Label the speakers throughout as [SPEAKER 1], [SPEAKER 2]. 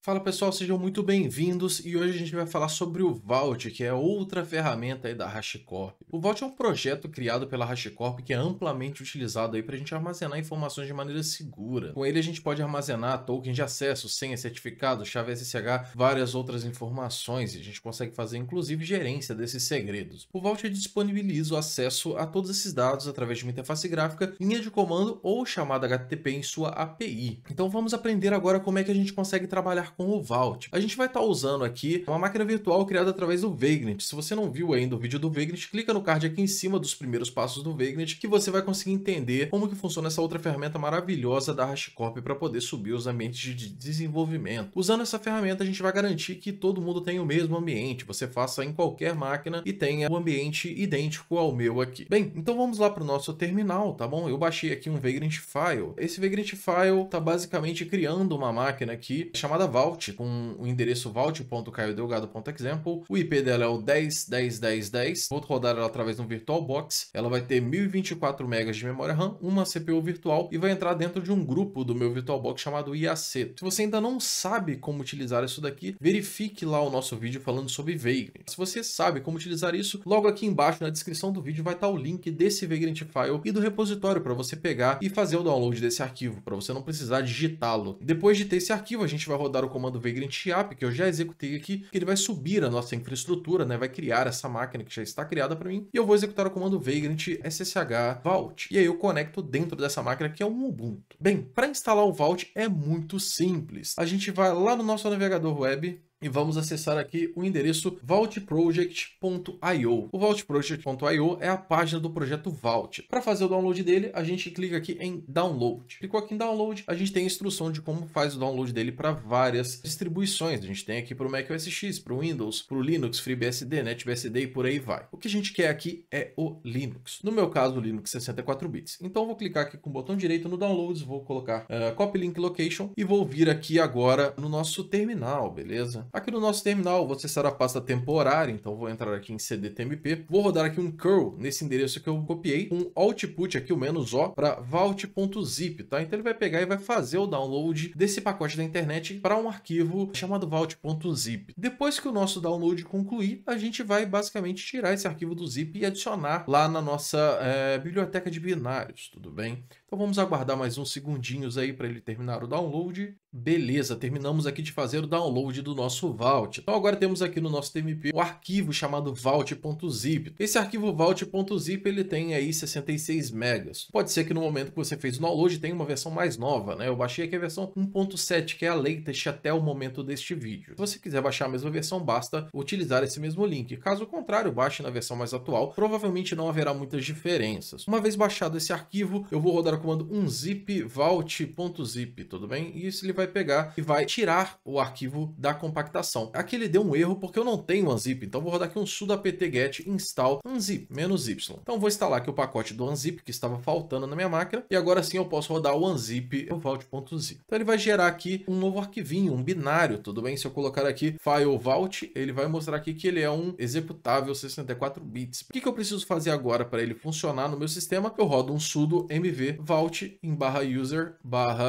[SPEAKER 1] Fala pessoal, sejam muito bem-vindos e hoje a gente vai falar sobre o Vault, que é outra ferramenta aí da HashiCorp. O Vault é um projeto criado pela HashiCorp que é amplamente utilizado aí para a gente armazenar informações de maneira segura. Com ele a gente pode armazenar tokens de acesso, senha, certificado, chave SSH, várias outras informações e a gente consegue fazer inclusive gerência desses segredos. O Vault disponibiliza o acesso a todos esses dados através de uma interface gráfica, linha de comando ou chamada HTTP em sua API. Então vamos aprender agora como é que a gente consegue trabalhar com o Vault. A gente vai estar usando aqui uma máquina virtual criada através do Vagrant. Se você não viu ainda o vídeo do Vagrant, clica no card aqui em cima dos primeiros passos do Vagrant que você vai conseguir entender como que funciona essa outra ferramenta maravilhosa da HashiCorp para poder subir os ambientes de desenvolvimento. Usando essa ferramenta, a gente vai garantir que todo mundo tenha o mesmo ambiente, você faça em qualquer máquina e tenha o ambiente idêntico ao meu aqui. Bem, então vamos lá para o nosso terminal, tá bom? Eu baixei aqui um Vagrant File. Esse Vagrant File está basicamente criando uma máquina aqui chamada Vault, com o endereço vault.caiodelgado.example. O IP dela é o 10.10.10.10. Vou rodar ela através de um VirtualBox. Ela vai ter 1024 MB de memória RAM, uma CPU virtual e vai entrar dentro de um grupo do meu VirtualBox chamado IAC. Se você ainda não sabe como utilizar isso daqui, verifique lá o nosso vídeo falando sobre Vagrant. Se você sabe como utilizar isso, logo aqui embaixo na descrição do vídeo vai estar o link desse Vagrant File e do repositório para você pegar e fazer o download desse arquivo, para você não precisar digitá-lo. Depois de ter esse arquivo, a gente vai rodar o comando Vagrant app, que eu já executei aqui, que ele vai subir a nossa infraestrutura, né? Vai criar essa máquina que já está criada para mim, e eu vou executar o comando Vagrant SSH Vault. E aí eu conecto dentro dessa máquina que é um Ubuntu. Bem, para instalar o Vault é muito simples. A gente vai lá no nosso navegador web e vamos acessar aqui o endereço vaultproject.io. O vaultproject.io é a página do projeto Vault. Para fazer o download dele, a gente clica aqui em Download. Clicou aqui em Download, a gente tem a instrução de como faz o download dele para várias distribuições. A gente tem aqui para o Mac OS X, para o Windows, para o Linux, FreeBSD, NetBSD e por aí vai. O que a gente quer aqui é o Linux. No meu caso, o Linux 64 bits. Então eu vou clicar aqui com o botão direito no Downloads, vou colocar Copy Link Location e vou vir aqui agora no nosso terminal, beleza? Aqui no nosso terminal, vou acessar a pasta temporária, então vou entrar aqui em cdtmp, vou rodar aqui um curl nesse endereço que eu copiei, um output aqui, o "-o", para vault.zip, tá? Então ele vai pegar e vai fazer o download desse pacote da internet para um arquivo chamado vault.zip. Depois que o nosso download concluir, a gente vai basicamente tirar esse arquivo do zip e adicionar lá na nossa biblioteca de binários, tudo bem? Então vamos aguardar mais uns segundinhos aí para ele terminar o download. Beleza, terminamos aqui de fazer o download do nosso Vault. Então agora temos aqui no nosso TMP o arquivo chamado vault.zip. Esse arquivo vault.zip ele tem aí 66 megas. Pode ser que no momento que você fez o download tenha uma versão mais nova, né? Eu baixei aqui a versão 1.7, que é a latest até o momento deste vídeo. Se você quiser baixar a mesma versão, basta utilizar esse mesmo link. Caso contrário, baixe na versão mais atual. Provavelmente não haverá muitas diferenças. Uma vez baixado esse arquivo, eu vou rodar o comando unzip vault.zip, tudo bem? E isso ele vai pegar e vai tirar o arquivo da compactação. Aqui ele deu um erro porque eu não tenho unzip, então vou rodar aqui um sudo apt-get install unzip -y. Então vou instalar aqui o pacote do unzip que estava faltando na minha máquina e agora sim eu posso rodar o unzip o vault.zip. Então ele vai gerar aqui um novo arquivinho, um binário, tudo bem? Se eu colocar aqui file vault, ele vai mostrar aqui que ele é um executável 64 bits. O que eu preciso fazer agora para ele funcionar no meu sistema? Eu rodo um sudo mv vault em /user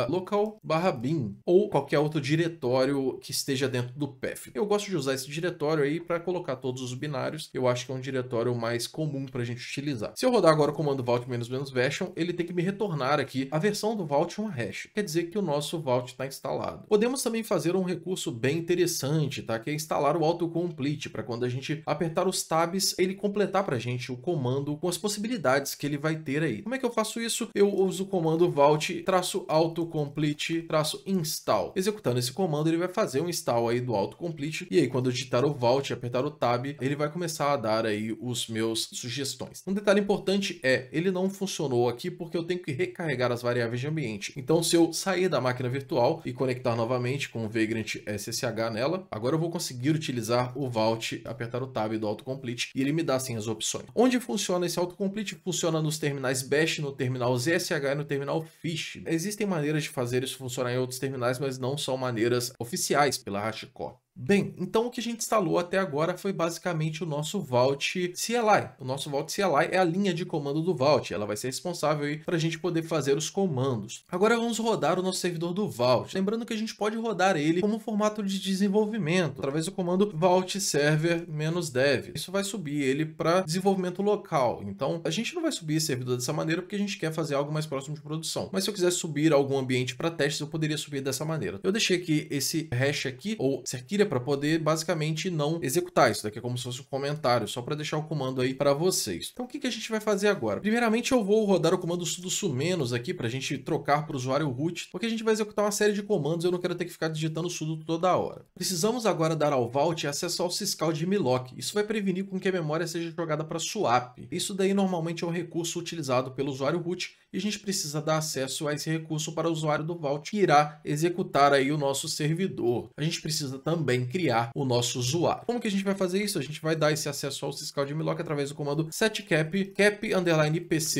[SPEAKER 1] /local /bin ou qualquer outro diretório que esteja dentro do path. Eu gosto de usar esse diretório aí para colocar todos os binários. Eu acho que é um diretório mais comum para a gente utilizar. Se eu rodar agora o comando vault -version, ele tem que me retornar aqui a versão do vault uma hash. Quer dizer que o nosso vault está instalado. Podemos também fazer um recurso bem interessante, tá? Que é instalar o autocomplete para quando a gente apertar os tabs, ele completar para a gente o comando com as possibilidades que ele vai ter aí. Como é que eu faço isso? Eu uso o comando vault-autocomplete-install. Executando esse comando, ele vai fazer um install aí do autocomplete e aí quando eu digitar o vault e apertar o tab, ele vai começar a dar aí os meus sugestões. Um detalhe importante é, ele não funcionou aqui porque eu tenho que recarregar as variáveis de ambiente. Então se eu sair da máquina virtual e conectar novamente com o Vagrant SSH nela, agora eu vou conseguir utilizar o vault, apertar o tab do autocomplete e ele me dá assim as opções. Onde funciona esse autocomplete? Funciona nos terminais Bash, no terminal ZSH e no terminal Fish. Existem maneiras de fazer isso funcionar em outros terminais, mas não são maneiras oficiais pela HashiCorp. Bem, então o que a gente instalou até agora foi basicamente o nosso Vault CLI. O nosso Vault CLI é a linha de comando do Vault, ela vai ser responsável para a gente poder fazer os comandos. Agora vamos rodar o nosso servidor do Vault. Lembrando que a gente pode rodar ele como formato de desenvolvimento, através do comando vault server -dev. Isso vai subir ele para desenvolvimento local. Então a gente não vai subir esse servidor dessa maneira porque a gente quer fazer algo mais próximo de produção. Mas se eu quiser subir algum ambiente para testes, eu poderia subir dessa maneira. Eu deixei aqui esse hash aqui, ou cerquilha, para poder basicamente não executar. Isso daqui é como se fosse um comentário, só para deixar o comando aí para vocês. Então o que a gente vai fazer agora? Primeiramente eu vou rodar o comando sudo menos aqui para a gente trocar para o usuário root, porque a gente vai executar uma série de comandos e eu não quero ter que ficar digitando sudo toda hora. Precisamos agora dar ao Vault acesso ao syscall de mlock. Isso vai prevenir com que a memória seja jogada para swap. Isso daí normalmente é um recurso utilizado pelo usuário root e a gente precisa dar acesso a esse recurso para o usuário do Vault que irá executar aí o nosso servidor. A gente precisa também criar o nosso usuário. Como que a gente vai fazer isso? A gente vai dar esse acesso ao syscall de mlock através do comando setcap cap_pc_lock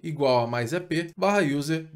[SPEAKER 1] igual a mais ep /user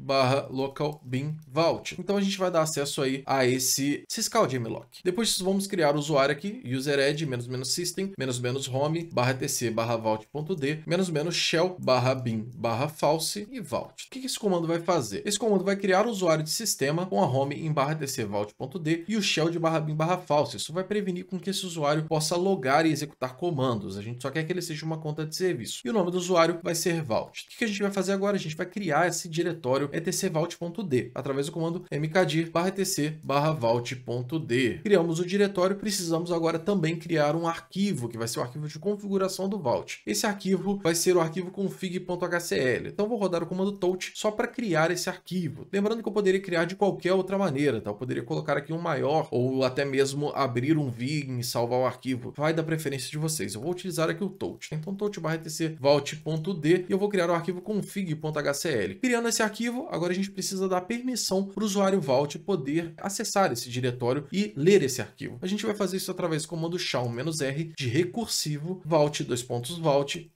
[SPEAKER 1] /local bin vault. Então a gente vai dar acesso aí a esse syscall de mlock. Depois disso, vamos criar o usuário aqui, usered --system --home /tc /vault.d --shell /bin /false e vault. O que esse comando vai fazer? Esse comando vai criar o usuário de sistema com a home em /tc vault.d e o shell de /bin /false. Isso vai prevenir com que esse usuário possa logar e executar comandos. A gente só quer que ele seja uma conta de serviço. E o nome do usuário vai ser vault. O que a gente vai fazer agora? A gente vai criar esse diretório etcvault.d através do comando mkdir /tc /vault.d. Criamos o diretório, precisamos agora também criar um arquivo, que vai ser o arquivo de configuração do Vault. Esse arquivo vai ser o arquivo config.hcl. Então vou rodar o comando touch só para criar esse arquivo. Lembrando que eu poderia criar de qualquer outra maneira, tá? Eu poderia colocar aqui um maior ou até mesmo abrir um vim e salvar o arquivo. Vai da preferência de vocês. Eu vou utilizar aqui o touch. Então touch /tc vault.d e eu vou criar o arquivo config.hcl. Criando esse arquivo, agora a gente precisa dar permissão para o usuário Vault poder acessar esse diretório e ler esse arquivo. A gente vai fazer isso através do comando -r de recursivo vault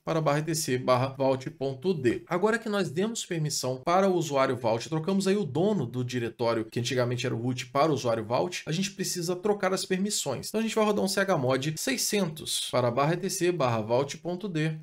[SPEAKER 1] para /tc /vault.d. Agora que nós demos permissão para o usuário Vault, trocamos aí o dono do diretório, que antigamente era o root, para o usuário Vault, a gente precisa trocar as permissões. Então a gente vai rodar um chmod 600 para /tc /vault.d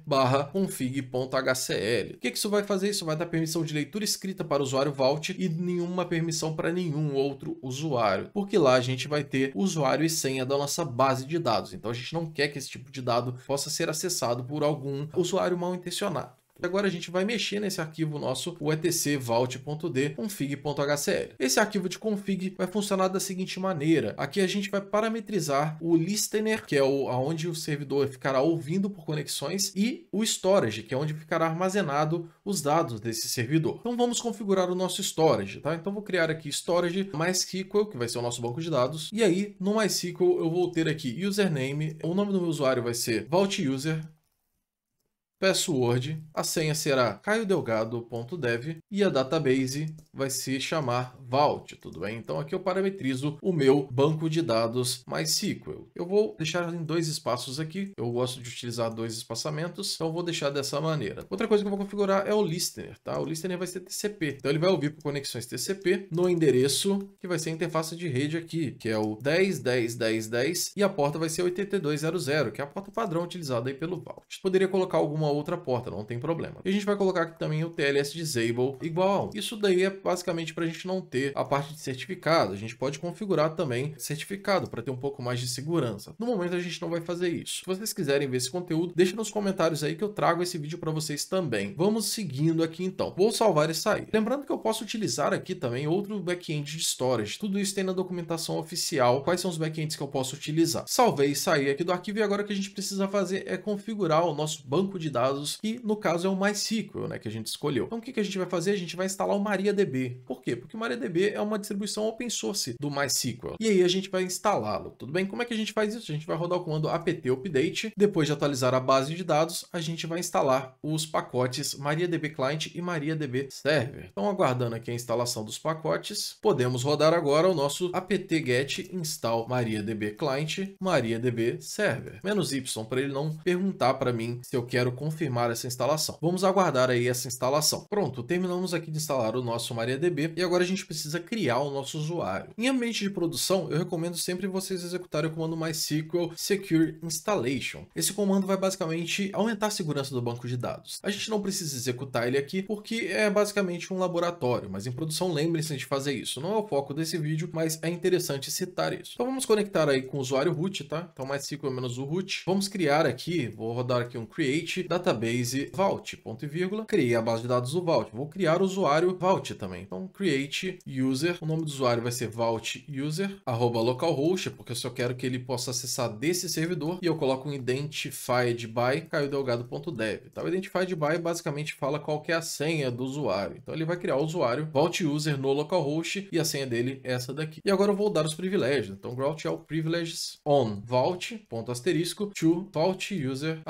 [SPEAKER 1] /config.hcl. O que isso vai fazer? Isso vai dar permissão de leitura escrita para o usuário Vault e nenhuma permissão para nenhum outro usuário, porque lá a gente vai ter usuário e senha da nossa base de dados. Então a gente não quer que esse tipo de dado possa ser acessado por algum usuário mal intencionado. Agora a gente vai mexer nesse arquivo nosso, o etcvault.d config.hcl. Esse arquivo de config vai funcionar da seguinte maneira. Aqui a gente vai parametrizar o listener, que é onde o servidor ficará ouvindo por conexões, e o storage, que é onde ficará armazenado os dados desse servidor. Então vamos configurar o nosso storage, tá? Então vou criar aqui storage MySQL, que vai ser o nosso banco de dados. E aí no MySQL eu vou ter aqui username, o nome do meu usuário vai ser vaultuser, password, a senha será caiodelgado.dev e a database vai se chamar Vault, tudo bem? Então aqui eu parametrizo o meu banco de dados MySQL. Eu vou deixar em 2 espaços aqui, eu gosto de utilizar 2 espaçamentos, então eu vou deixar dessa maneira. Outra coisa que eu vou configurar é o listener, tá? O listener vai ser TCP, então ele vai ouvir por conexões TCP no endereço que vai ser a interface de rede aqui, que é o 10.10.10.10 e a porta vai ser 8200, que é a porta padrão utilizada aí pelo Vault. Poderia colocar alguma outra porta, não tem problema. E a gente vai colocar aqui também o TLS disable igual a 1. Isso daí é basicamente para a gente não ter a parte de certificado. A gente pode configurar também certificado para ter um pouco mais de segurança. No momento a gente não vai fazer isso. Se vocês quiserem ver esse conteúdo, deixa nos comentários aí que eu trago esse vídeo para vocês também. Vamos seguindo aqui então. Vou salvar e sair. Lembrando que eu posso utilizar aqui também outro back-end de storage. Tudo isso tem na documentação oficial. Quais são os back-ends que eu posso utilizar? Salvei e saí aqui do arquivo e agora o que a gente precisa fazer é configurar o nosso banco de dados, que no caso é o MySQL, né, que a gente escolheu. Então o que a gente vai fazer? A gente vai instalar o MariaDB. Por quê? Porque o MariaDB é uma distribuição open source do MySQL. E aí a gente vai instalá-lo, tudo bem? Como é que a gente faz isso? A gente vai rodar o comando apt update. Depois de atualizar a base de dados, a gente vai instalar os pacotes MariaDB Client e MariaDB Server. Então aguardando aqui a instalação dos pacotes, podemos rodar agora o nosso apt-get install MariaDB Client, MariaDB Server. -y para ele não perguntar para mim se eu quero configurar confirmar essa instalação. Vamos aguardar aí essa instalação. Pronto, terminamos aqui de instalar o nosso MariaDB e agora a gente precisa criar o nosso usuário. Em ambiente de produção, eu recomendo sempre vocês executarem o comando MySQL Secure Installation. Esse comando vai basicamente aumentar a segurança do banco de dados. A gente não precisa executar ele aqui porque é basicamente um laboratório, mas em produção lembrem-se de fazer isso. Não é o foco desse vídeo, mas é interessante citar isso. Então vamos conectar aí com o usuário root, tá? Então MySQL menos o root. Vamos criar aqui, vou rodar aqui um create database vault, ponto e vírgula. Criei a base de dados do vault. Vou criar o usuário vault também. Então create user, o nome do usuário vai ser vault user, @localhost, porque eu só quero que ele possa acessar desse servidor, e eu coloco um identified by caiodelgado.dev. Tá? O identified by basicamente fala qual que é a senha do usuário. Então ele vai criar o usuário vault user no localhost e a senha dele é essa daqui. E agora eu vou dar os privilégios. Então grout all privileges on vault, ponto asterisco, to vault user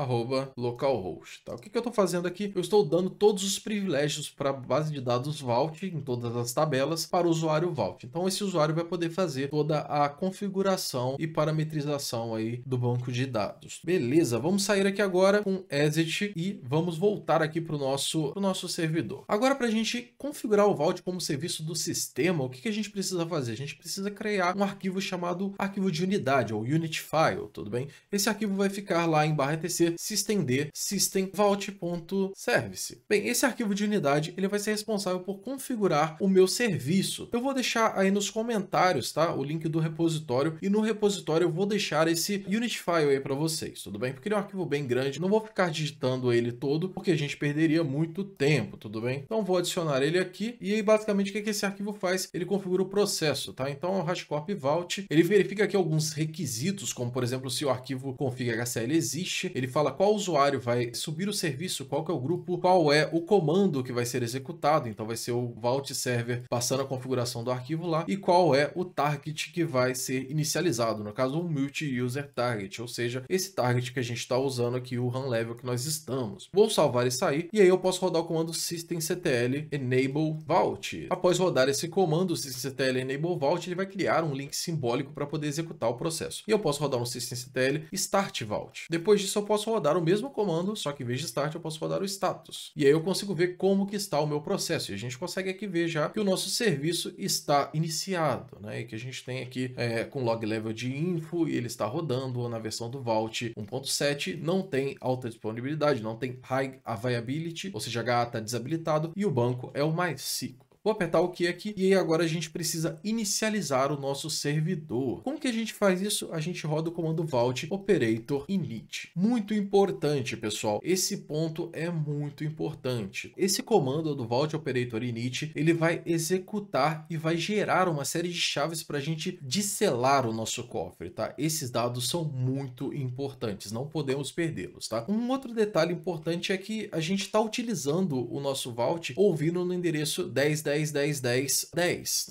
[SPEAKER 1] @localhost. Tá? O que eu estou fazendo aqui? Eu estou dando todos os privilégios para a base de dados vault em todas as tabelas para o usuário vault. Então esse usuário vai poder fazer toda a configuração e parametrização aí do banco de dados. Beleza, vamos sair aqui agora com exit e vamos voltar aqui para o nosso servidor. Agora, para a gente configurar o Vault como serviço do sistema, o que a gente precisa fazer? A gente precisa criar um arquivo chamado arquivo de unidade, ou unit file, tudo bem? Esse arquivo vai ficar lá em /etc systemd system vault.service. Bem, esse arquivo de unidade ele vai ser responsável por configurar o meu serviço. Eu vou deixar aí nos comentários, tá? O link do repositório, e no repositório eu vou deixar esse unit file aí para vocês, tudo bem? Porque ele é um arquivo bem grande, não vou ficar digitando ele todo, porque a gente perderia muito tempo, tudo bem? Então vou adicionar ele aqui, e aí basicamente o que esse arquivo faz? Ele configura o processo, tá? Então o HashiCorp Vault, ele verifica aqui alguns requisitos, como por exemplo, se o arquivo config.hcl existe, ele fala qual usuário vai subir o serviço, qual que é o grupo, qual é o comando que vai ser executado, então vai ser o Vault Server passando a configuração do arquivo lá, e qual é o target que vai ser inicializado, no caso um multi-user target, ou seja, esse target que a gente está usando aqui, o run level que nós estamos. Vou salvar e sair, e aí eu posso rodar o comando systemctl enable vault. Após rodar esse comando systemctl enable vault, ele vai criar um link simbólico para poder executar o processo. E eu posso rodar um systemctl start vault. Depois disso eu posso rodar o mesmo comando, só que em vez de start eu posso rodar o status. E aí eu consigo ver como que está o meu processo. E a gente consegue aqui ver já que o nosso serviço está iniciado, né? E que a gente tem aqui com log level de info, e ele está rodando na versão do Vault 1.7, não tem alta disponibilidade, não tem high availability, ou seja, HA está desabilitado, e o banco é o MySQL. Vou apertar o OK aqui, e aí agora a gente precisa inicializar o nosso servidor. Como que a gente faz isso? A gente roda o comando vault operator init. Muito importante, pessoal. Esse ponto é muito importante. Esse comando do vault operator init, ele vai executar e vai gerar uma série de chaves para a gente disselar o nosso cofre, tá? Esses dados são muito importantes, não podemos perdê-los, tá? Um outro detalhe importante é que a gente está utilizando o nosso vault ouvindo no endereço 10.10.10.10.10.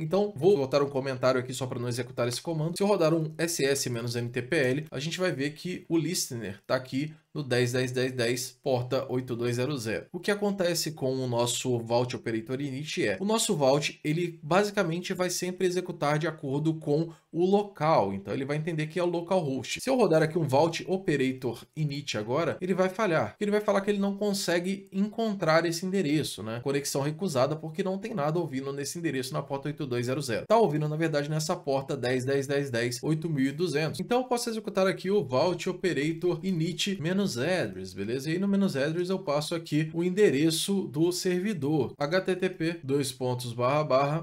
[SPEAKER 1] Então, vou botar um comentário aqui só para não executar esse comando. Se eu rodar um ss-ntpl, a gente vai ver que o listener está aqui no 10.10.10.10, porta 8200. O que acontece com o nosso Vault Operator Init o nosso Vault, ele basicamente vai sempre executar de acordo com o local, então ele vai entender que é o localhost. Se eu rodar aqui um Vault Operator Init agora, ele vai falhar. Ele vai falar que ele não consegue encontrar esse endereço, né? Conexão recusada, porque não tem nada ouvindo nesse endereço na porta 8200. Tá ouvindo, na verdade, nessa porta 10.10.10.10.8200. Então eu posso executar aqui o Vault Operator Init -address, beleza? E aí no -address eu passo aqui o endereço do servidor, http://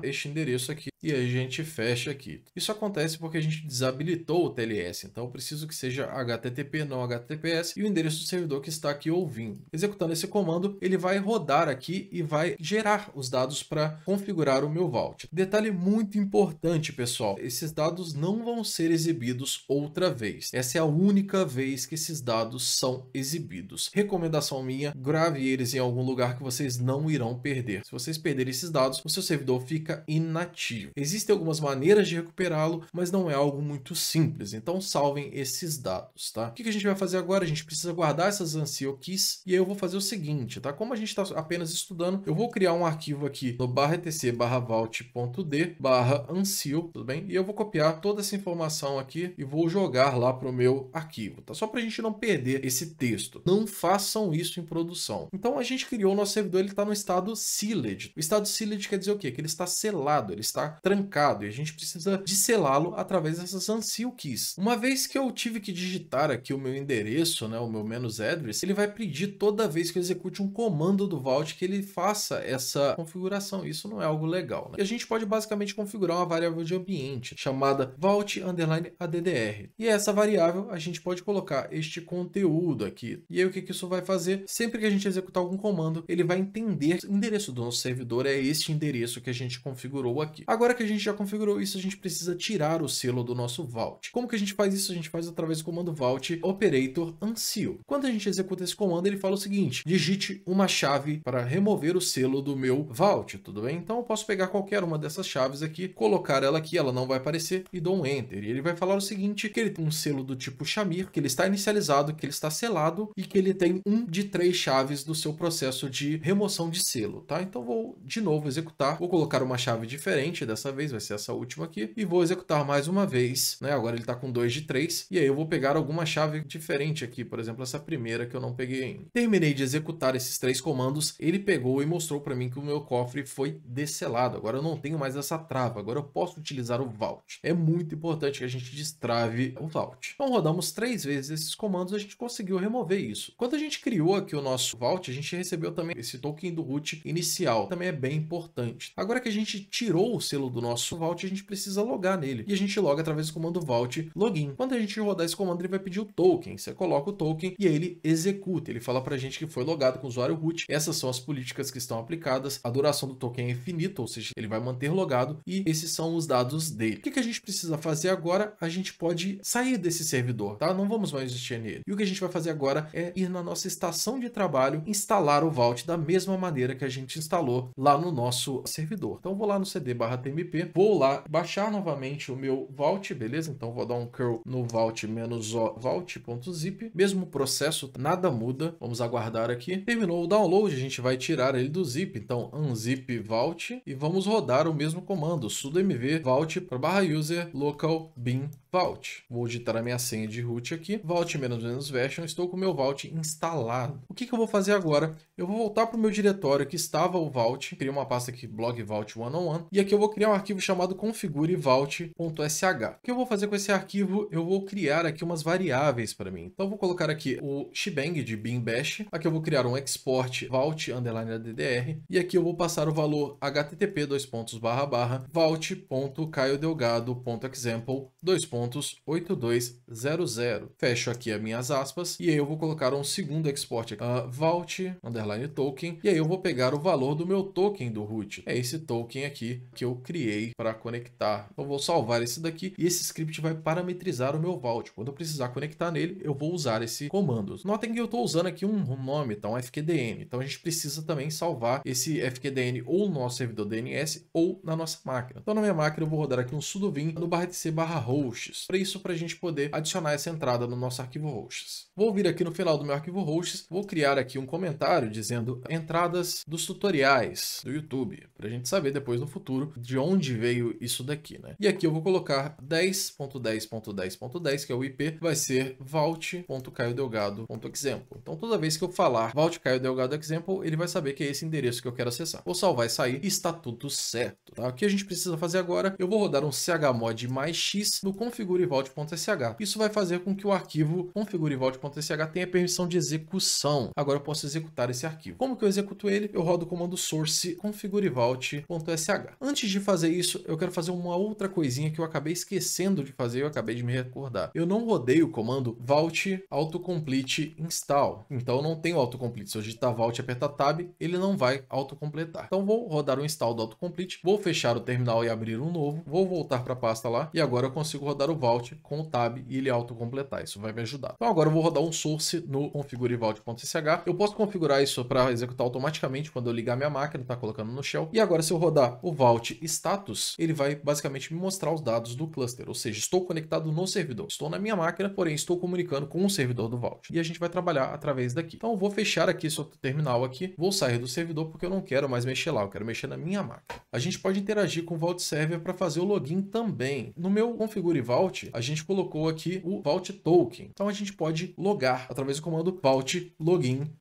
[SPEAKER 1] este endereço aqui, e aí a gente fecha aqui. Isso acontece porque a gente desabilitou o TLS, então eu preciso que seja http, não https, e o endereço do servidor que está aqui ouvindo. Executando esse comando, ele vai rodar aqui e vai gerar os dados para configurar o meu Vault. Detalhe muito importante, pessoal, esses dados não vão ser exibidos outra vez. Essa é a única vez que esses dados são exibidos. Recomendação minha, grave eles em algum lugar que vocês não irão perder. Se vocês perderem esses dados, o seu servidor fica inativo. Existem algumas maneiras de recuperá-lo, mas não é algo muito simples, então salvem esses dados, tá? O que a gente vai fazer agora? A gente precisa guardar essas Unseal Keys, e aí eu vou fazer o seguinte, tá? Como a gente está apenas estudando, eu vou criar um arquivo aqui no /etc/vault.d/unseal, tudo bem? E eu vou copiar toda essa informação aqui e vou jogar lá para o meu arquivo, tá? Só para a gente não perder esse texto. Não façam isso em produção. Então a gente criou o nosso servidor, ele está no estado sealed. O estado sealed quer dizer o quê? Que ele está selado, ele está trancado, e a gente precisa de selá-lo através dessas Unseal Keys. Uma vez que eu tive que digitar aqui o meu endereço, né, o meu -address, ele vai pedir toda vez que eu execute um comando do Vault que ele faça essa configuração. Isso não é algo legal, né? E a gente pode basicamente configurar uma variável de ambiente chamada vault_addr. E essa variável a gente pode colocar este conteúdo aqui. E aí o que isso vai fazer? Sempre que a gente executar algum comando, ele vai entender que o endereço do nosso servidor é este endereço que a gente configurou aqui. Agora que a gente já configurou isso, a gente precisa tirar o selo do nosso Vault. Como que a gente faz isso? A gente faz através do comando vault operator unseal. Quando a gente executa esse comando, ele fala o seguinte: digite uma chave para remover o selo do meu Vault, tudo bem? Então eu posso pegar qualquer uma dessas chaves aqui, colocar ela aqui, ela não vai aparecer, e dou um Enter. E ele vai falar o seguinte, que ele tem um selo do tipo Shamir, que ele está inicializado, que ele está selado e que ele tem 1 de 3 chaves do seu processo de remoção de selo, tá? Então vou de novo executar, vou colocar uma chave diferente, dessa vez vai ser essa última aqui, e vou executar mais uma vez, né? Agora ele está com 2 de 3, e aí eu vou pegar alguma chave diferente aqui, por exemplo, essa primeira que eu não peguei ainda. Terminei de executar esses 3 comandos, ele pegou e mostrou para mim que o meu cofre foi desselado. Agora eu não tenho mais essa trava, agora eu posso utilizar o Vault. É muito importante que a gente destrave o Vault. Então rodamos 3 vezes esses comandos, a gente conseguiu remover isso. Quando a gente criou aqui o nosso Vault, a gente recebeu também esse token do root inicial, também é bem importante. Agora que a gente tirou o selo do nosso Vault, a gente precisa logar nele, e a gente loga através do comando vault login. Quando a gente rodar esse comando, ele vai pedir o token, você coloca o token e aí ele executa, ele fala pra gente que foi logado com o usuário root. Essas são as políticas que estão aplicadas, a duração do token é infinita, ou seja, ele vai manter logado, e esses são os dados dele. O que a gente precisa fazer agora? A gente pode sair desse servidor, tá? Não vamos mais existir nele. E o que a gente vai fazer agora é ir na nossa estação de trabalho, instalar o Vault da mesma maneira que a gente instalou lá no nosso servidor. Então vou lá no cd/tmp, vou lá baixar novamente o meu Vault, beleza? Então vou dar um curl no vault-o vault.zip, mesmo processo, nada muda. Vamos aguardar aqui. Terminou o download, a gente vai tirar ele do zip, então unzip vault, e vamos rodar o mesmo comando, sudo mv vault para /user local bin vault. Vou digitar a minha senha de root aqui, vault-version, estou com o meu Vault instalado. O que eu vou fazer agora? Eu vou voltar para o meu diretório que estava o Vault, criar uma pasta aqui, blog vault 101, e aqui eu vou criar um arquivo chamado configurevault.sh. O que eu vou fazer com esse arquivo? Eu vou criar aqui umas variáveis para mim. Então eu vou colocar aqui o shebang de bin bash, aqui eu vou criar um export vault_addr, e aqui eu vou passar o valor http://vault.caiodelgado.example:8200. Fecho aqui as minhas aspas, e aí eu vou colocar um segundo export aqui, vault_token, e aí eu vou pegar o valor do meu token do root. É esse token aqui que eu criei para conectar. Eu vou salvar esse daqui, e esse script vai parametrizar o meu Vault. Quando eu precisar conectar nele, eu vou usar esse comando. Notem que eu estou usando aqui um nome, tá? Um fqdn. Então a gente precisa também salvar esse fqdn ou no nosso servidor DNS ou na nossa máquina. Então na minha máquina eu vou rodar aqui um sudo vim no /etc/hosts. Para isso, para a gente poder adicionar essa entrada no nosso arquivo hosts. Vou vir aqui no final do meu arquivo hosts, vou criar aqui um comentário dizendo entradas dos tutoriais do YouTube, para a gente saber depois no futuro de onde veio isso daqui, né? E aqui eu vou colocar 10.10.10.10, que é o IP, vai ser vault.caiodelgado.example. Então toda vez que eu falar vault.caiodelgado.example, ele vai saber que é esse endereço que eu quero acessar. Vou salvar e sair e está tudo certo, tá? O que a gente precisa fazer agora? Eu vou rodar um chmod mais x no configurevault.sh. Isso vai fazer com que o arquivo configurevault.sh tenha permissão de execução. Agora eu posso executar esse arquivo. Como que eu executo ele? Eu rodo o comando source configurevault.sh. Antes de fazer isso, eu quero fazer uma outra coisinha que eu acabei esquecendo de fazer, eu acabei de me recordar. Eu não rodei o comando vault autocomplete install. Então eu não tenho autocomplete. Se eu digitar vault e apertar tab, ele não vai autocompletar. Então vou rodar o install do autocomplete, vou fechar o terminal e abrir um novo, vou voltar para a pasta lá, e agora eu consigo rodar o vault com o tab e ele autocompletar. Isso vai me ajudar. Então agora eu vou rodar um source no configurevault.sh. Eu posso configurar isso para executar automaticamente quando eu ligar minha máquina, tá colocando no shell. E agora se eu rodar o vault e status, ele vai basicamente me mostrar os dados do cluster, ou seja, estou conectado no servidor, estou na minha máquina, porém estou comunicando com o servidor do Vault. E a gente vai trabalhar através daqui. Então eu vou fechar aqui esse outro terminal aqui, vou sair do servidor porque eu não quero mais mexer lá, eu quero mexer na minha máquina. A gente pode interagir com o Vault Server para fazer o login também. No meu Configure Vault, a gente colocou aqui o Vault Token. Então a gente pode logar através do comando Vault Login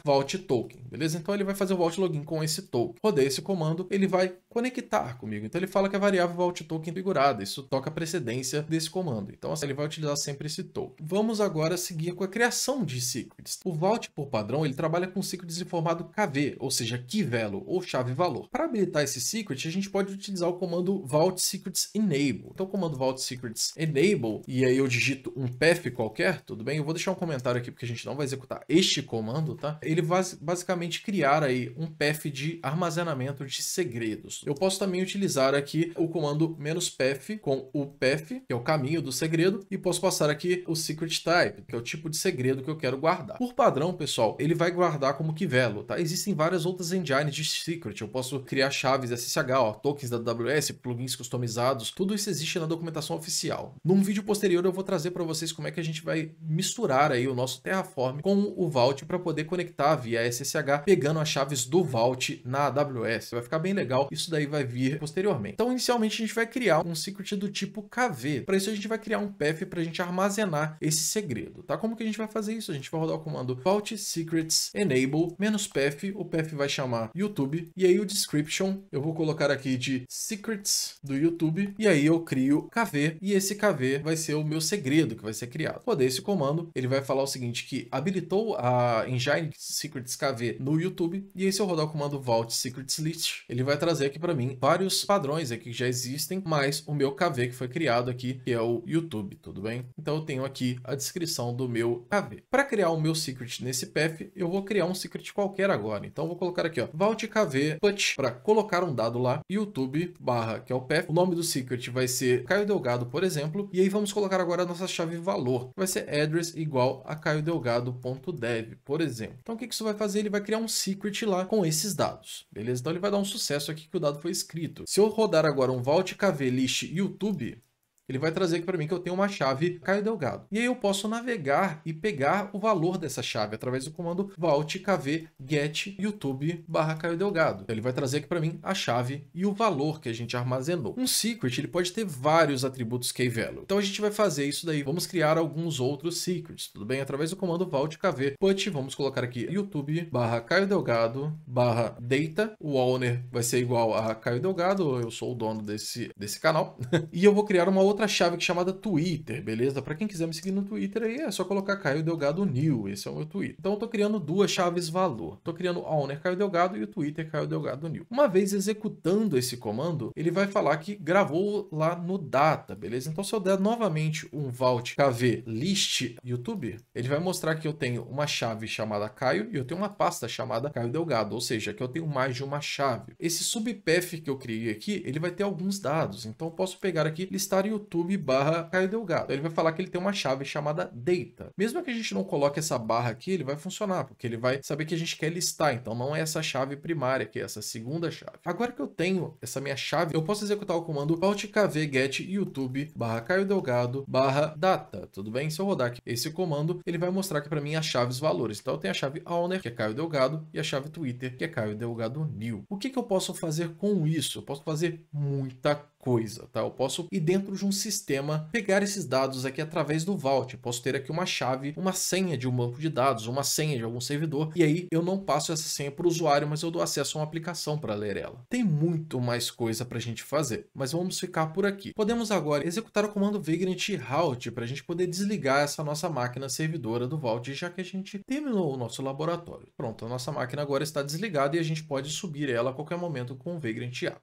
[SPEAKER 1] $Vault Token, beleza? Então ele vai fazer o Vault Login com esse token. Rodei esse comando, ele vai conectar comigo. Então ele fala que a variável Vault Token configurada, isso toca a precedência desse comando. Então assim, ele vai utilizar sempre esse token. Vamos agora seguir com a criação de secrets. O Vault, por padrão, ele trabalha com secrets em formato KV, ou seja, Key Value ou chave valor. Para habilitar esse secret, a gente pode utilizar o comando Vault Secrets Enable. Então o comando Vault Secrets Enable, e aí eu digito um path qualquer, tudo bem? Eu vou deixar um comentário aqui porque a gente não vai executar este comando, tá? Ele vai basicamente criar aí um path de armazenamento de segredos. Eu posso também utilizar aqui o comando "-path" com o path, que é o caminho do segredo, e posso passar aqui o secret type, que é o tipo de segredo que eu quero guardar. Por padrão, pessoal, ele vai guardar como key value, tá? Existem várias outras engines de secret. Eu posso criar chaves SSH, ó, tokens da AWS, plugins customizados, tudo isso existe na documentação oficial. Num vídeo posterior eu vou trazer para vocês como é que a gente vai misturar aí o nosso Terraform com o Vault para poder conectar via SSH, pegando as chaves do Vault na AWS. Vai ficar bem legal, isso daí vai vir posteriormente. Então, inicialmente, a gente vai criar um secret do tipo KV. Para isso, a gente vai criar um path para a gente armazenar esse segredo, tá? Como que a gente vai fazer isso? A gente vai rodar o comando Vault Secrets Enable -path, o path vai chamar YouTube, e aí o description eu vou colocar aqui de secrets do YouTube, e aí eu crio KV, e esse KV vai ser o meu segredo que vai ser criado. Rodei esse comando, ele vai falar o seguinte, que habilitou a engine secrets KV no YouTube, e aí se eu rodar o comando Vault Secrets List, ele vai trazer aqui para mim vários padrões aqui que já existem, mais o meu KV que foi criado aqui, que é o YouTube, tudo bem? Então eu tenho aqui a descrição do meu KV. Para criar o meu secret nesse path, eu vou criar um secret qualquer agora. Então eu vou colocar aqui, ó, Vault KV put, para colocar um dado lá, YouTube barra, que é o path. O nome do secret vai ser Caio Delgado, por exemplo, e aí vamos colocar agora a nossa chave valor, que vai ser address igual a caiodelgado.dev, por exemplo. Então o que isso vai fazer? Ele vai criar um secret lá com esses dados, beleza? Então ele vai dar um sucesso aqui que o dado foi escrito. Se eu rodar agora um Vault KV list YouTube, ele vai trazer aqui para mim que eu tenho uma chave Caio Delgado. E aí eu posso navegar e pegar o valor dessa chave através do comando Vault KV get YouTube barra Caio Delgado. Então, ele vai trazer aqui para mim a chave e o valor que a gente armazenou. Um secret, ele pode ter vários atributos key value. Então a gente vai fazer isso daí. Vamos criar alguns outros secrets, tudo bem? Através do comando Vault KV put, vamos colocar aqui YouTube barra Caio Delgado barra data. O owner vai ser igual a Caio Delgado, eu sou o dono desse canal. E eu vou criar uma outra chave que é chamada Twitter, beleza? Para quem quiser me seguir no Twitter aí, é só colocar Caio Delgado New, esse é o meu Twitter. Então eu tô criando duas chaves valor. Tô criando o owner Caio Delgado e o Twitter Caio Delgado New. Uma vez executando esse comando, ele vai falar que gravou lá no data, beleza? Então se eu der novamente um Vault KV list YouTube, ele vai mostrar que eu tenho uma chave chamada Caio e eu tenho uma pasta chamada Caio Delgado, ou seja, que eu tenho mais de uma chave. Esse subpath que eu criei aqui, ele vai ter alguns dados, então eu posso pegar aqui, listar YouTube barra Caio Delgado. Ele vai falar que ele tem uma chave chamada data. Mesmo que a gente não coloque essa barra aqui, ele vai funcionar, porque ele vai saber que a gente quer listar, então não é essa chave primária aqui, é essa segunda chave. Agora que eu tenho essa minha chave, eu posso executar o comando Vault KV get YouTube barra Caio Delgado barra data, tudo bem? Se eu rodar aqui esse comando, ele vai mostrar aqui para mim as chaves valores. Então eu tenho a chave owner, que é Caio Delgado, e a chave Twitter, que é Caio Delgado New. O que eu posso fazer com isso? Eu posso fazer muita coisa, tá? Eu posso ir dentro de um sistema, pegar esses dados aqui através do Vault. Eu posso ter aqui uma chave, uma senha de um banco de dados, uma senha de algum servidor, e aí eu não passo essa senha para o usuário, mas eu dou acesso a uma aplicação para ler ela. Tem muito mais coisa para a gente fazer, mas vamos ficar por aqui. Podemos agora executar o comando vagrant halt para a gente poder desligar essa nossa máquina servidora do Vault, já que a gente terminou o nosso laboratório. Pronto, a nossa máquina agora está desligada e a gente pode subir ela a qualquer momento com o vagrant app.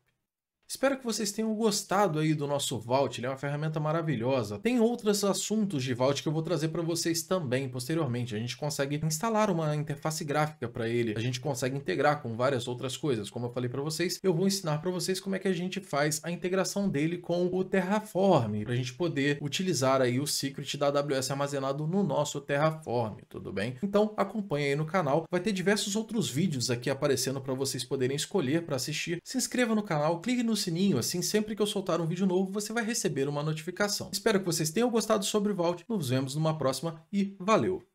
[SPEAKER 1] Espero que vocês tenham gostado aí do nosso Vault, ele é uma ferramenta maravilhosa. Tem outros assuntos de Vault que eu vou trazer para vocês também posteriormente. A gente consegue instalar uma interface gráfica para ele, a gente consegue integrar com várias outras coisas. Como eu falei para vocês, eu vou ensinar para vocês como é que a gente faz a integração dele com o Terraform, para a gente poder utilizar aí o secret da AWS armazenado no nosso Terraform, tudo bem? Então acompanha aí no canal, vai ter diversos outros vídeos aqui aparecendo para vocês poderem escolher para assistir. Se inscreva no canal, clique no sininho, assim sempre que eu soltar um vídeo novo você vai receber uma notificação. Espero que vocês tenham gostado sobre o Vault, nos vemos numa próxima e valeu!